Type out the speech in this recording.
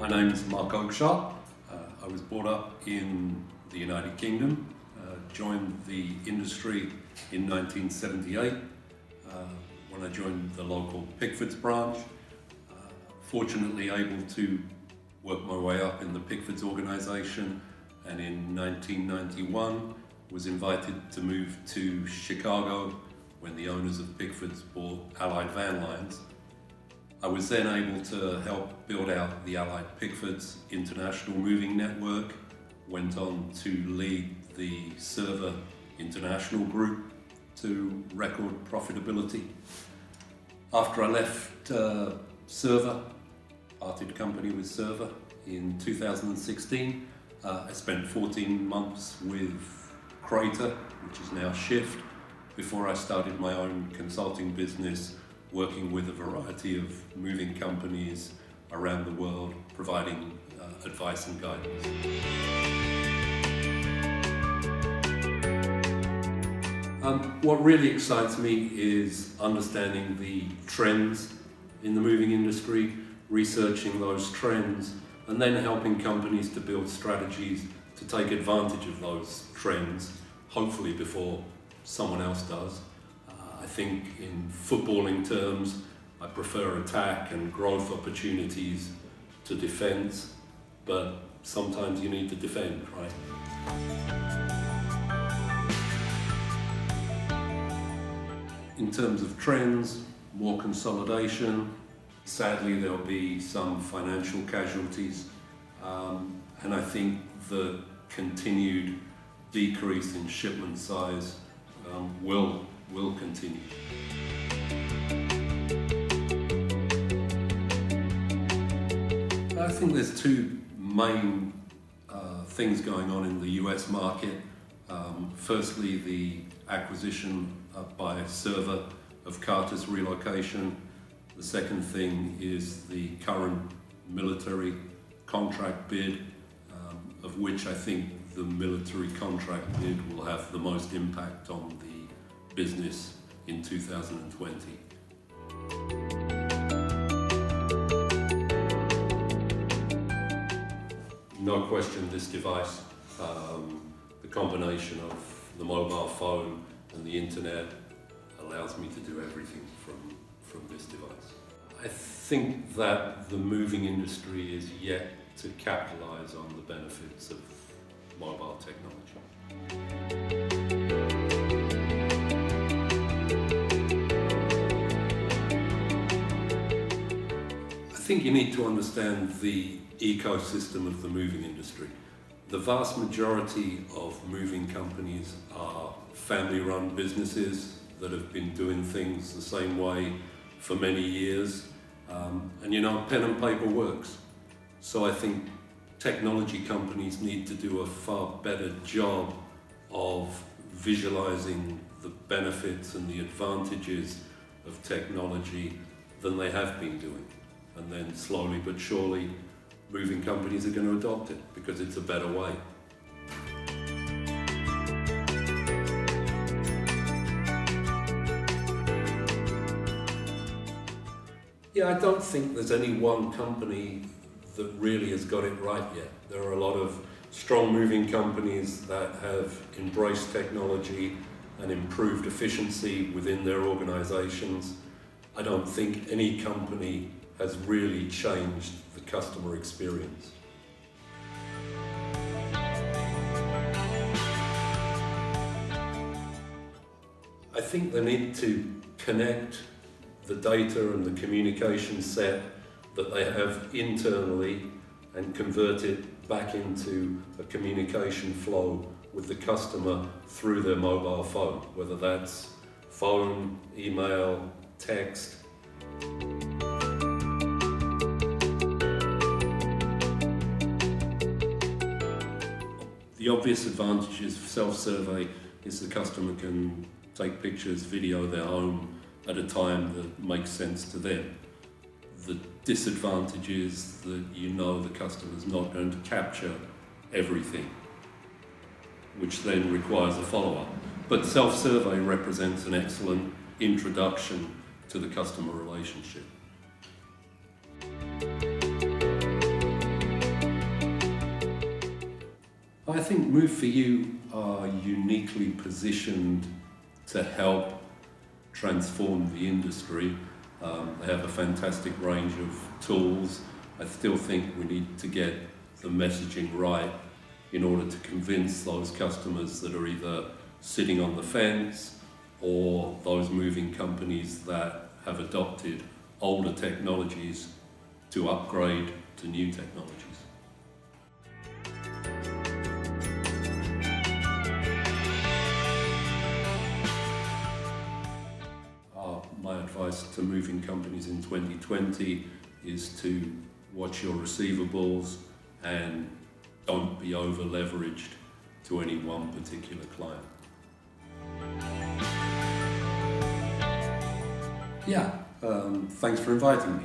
My name is Mark Oakeshott. I was brought up in the United Kingdom, joined the industry in 1978 when I joined the local Pickfords branch. Fortunately able to work my way up in the Pickfords organisation, and in 1991 was invited to move to Chicago when the owners of Pickfords bought Allied Van Lines. I was then able to help build out the Allied Pickfords International Moving Network, went on to lead the Server International Group to record profitability. After I left Server, parted company with Server in 2016, I spent 14 months with Crater, which is now Shift, before I started my own consulting business, working with a variety of moving companies around the world, providing advice and guidance. What really excites me is understanding the trends in the moving industry, researching those trends, and then helping companies to build strategies to take advantage of those trends, hopefully before someone else does. I think in footballing terms, I prefer attack and growth opportunities to defense, but sometimes you need to defend, right? In terms of trends, more consolidation. Sadly, there'll be some financial casualties, and I think the continued decrease in shipment size will continue. I think there's two main things going on in the US market. Firstly, the acquisition by Server of Carter's Relocation. The second thing is the current military contract bid, of which I think the military contract bid will have the most impact on the business in 2020. No question, this device, the combination of the mobile phone and the internet allows me to do everything from this device. I think that the moving industry is yet to capitalize on the benefits of mobile technology. I think you need to understand the ecosystem of the moving industry. The vast majority of moving companies are family-run businesses that have been doing things the same way for many years. And pen and paper works. So I think technology companies need to do a far better job of visualizing the benefits and the advantages of technology than they have been doing. And then slowly but surely, moving companies are going to adopt it because it's a better way. Yeah, I don't think there's any one company that really has got it right yet. There are a lot of strong moving companies that have embraced technology and improved efficiency within their organizations. I don't think any company has really changed the customer experience. I think they need to connect the data and the communication set that they have internally and convert it back into a communication flow with the customer through their mobile phone, whether that's phone, email, text. The obvious advantages of self-survey is the customer can take pictures, video their home at a time that makes sense to them. The disadvantage is that the customer's not going to capture everything, which then requires a follow-up. But self-survey represents an excellent introduction to the customer relationship. I think Move4U are uniquely positioned to help transform the industry. They have a fantastic range of tools. I still think we need to get the messaging right in order to convince those customers that are either sitting on the fence or those moving companies that have adopted older technologies to upgrade to new technologies. My advice to moving companies in 2020 is to watch your receivables and don't be over leveraged to any one particular client. Yeah, thanks for inviting me.